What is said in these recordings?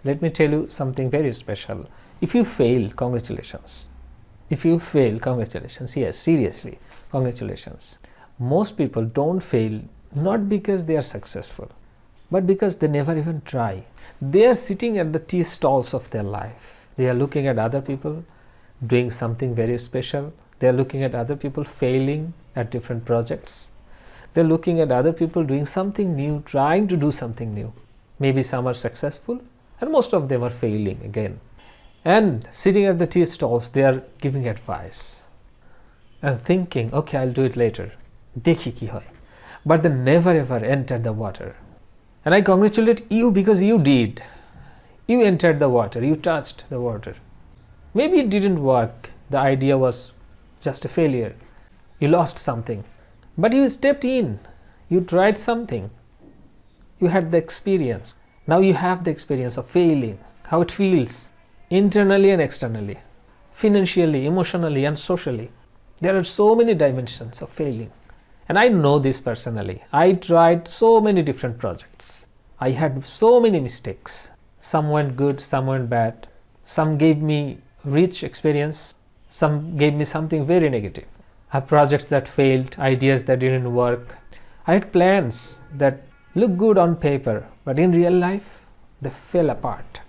Let me tell you something very special. If you fail, congratulations. If you fail, congratulations. Yes, seriously, congratulations. Most people don't fail not because they are successful, but because they never even try. They are sitting at the tea stalls of their life. They are looking at other people doing something very special. They are looking at other people failing at different projects. They are looking at other people doing something new, trying to do something new. Maybe some are successful and most of them are failing again. And sitting at the tea stalls, they are giving advice and thinking, okay, I'll do it later. Dekhi ki hoy. But they never ever enter the water. And I congratulate you because you did. You entered the water, you touched the water. Maybe it didn't work. The idea was just a failure. You lost something. But you stepped in. You tried something. You had the experience. Now you have the experience of failing, how it feels, internally and externally, financially, emotionally and socially. There are so many dimensions of failing. And I know this personally. I tried so many different projects. I had so many mistakes. Some went good, some went bad. Some gave me rich experience. Some gave me something very negative. I had projects that failed, ideas that didn't work. I had plans that looked good on paper, but in real life, they fell apart.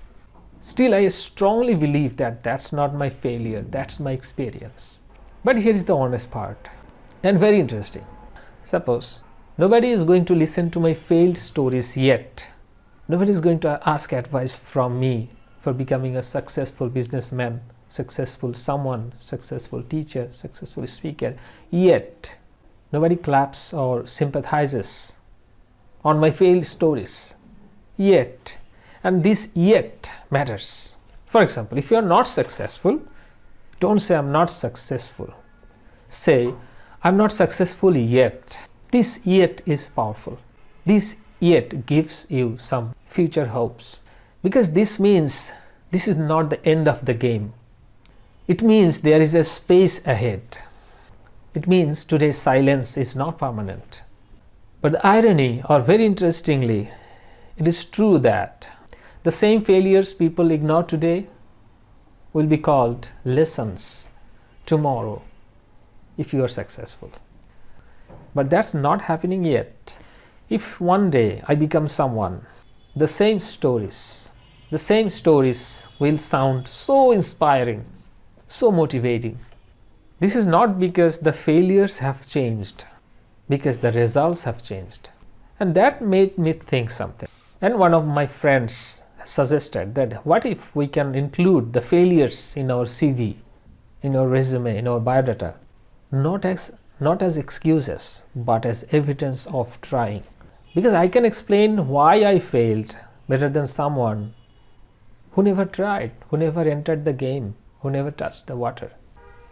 Still, I strongly believe that that's not my failure, that's my experience. But here is the honest part, and very interesting. Suppose nobody is going to listen to my failed stories yet. Nobody is going to ask advice from me for becoming a successful businessman, successful someone, successful teacher, successful speaker yet. Nobody claps or sympathizes on my failed stories yet. And this yet matters. For example, if you are not successful, don't say I'm not successful. Say I'm not successful yet. This yet is powerful. This yet gives you some future hopes, because this means this is not the end of the game. It means there is a space ahead. It means today's silence is not permanent. But the irony, or very interestingly, it is true that the same failures people ignore today will be called lessons tomorrow if you are successful. But that's not happening yet. If one day I become someone, the same stories will sound so inspiring, so motivating. This is not because the failures have changed, because the results have changed. And that made me think something. And one of my friends suggested that what if we can include the failures in our CV, in our resume, in our biodata, not as excuses, but as evidence of trying. Because I can explain why I failed better than someone who never tried, who never entered the game, who never touched the water.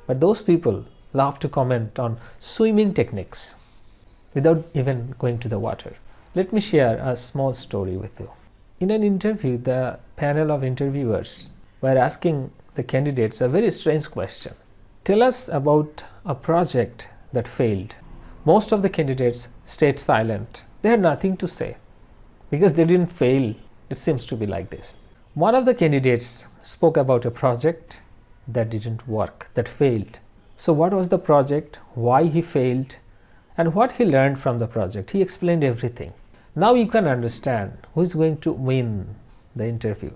But those people love to comment on swimming techniques without even going to the water. Let me share a small story with you. In an interview, the panel of interviewers were asking the candidates a very strange question. Tell us about a project that failed. Most of the candidates stayed silent. They had nothing to say because they didn't fail. It seems to be like this. One of the candidates spoke about a project that didn't work, that failed. So what was the project, why he failed, and what he learned from the project? He explained everything. Now you can understand who is going to win the interview.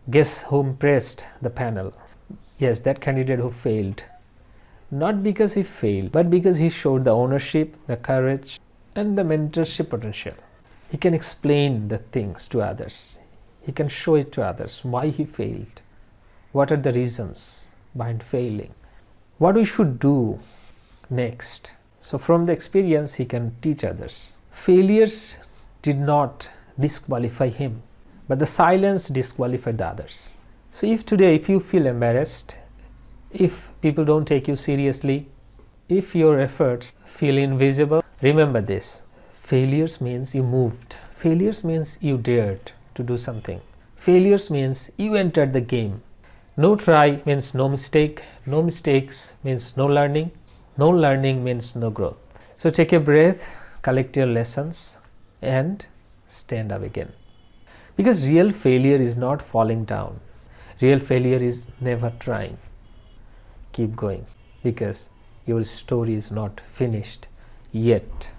Guess who impressed the panel? Yes, that candidate who failed. Not because he failed, but because he showed the ownership, the courage, and the mentorship potential. He can explain the things to others. He can show it to others why he failed. What are the reasons behind failing? What we should do next. So from the experience, he can teach others. Failures did not disqualify him, but the silence disqualified the others. So if today, if you feel embarrassed, if people don't take you seriously, if your efforts feel invisible, remember this. Failures means you moved. Failures means you dared to do something. Failures means you entered the game. No try means no mistake. No mistakes means no learning. No learning means no growth. So take a breath, collect your lessons, and stand up again. Because real failure is not falling down. Real failure is never trying. Keep going, because your story is not finished yet.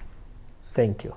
Thank you.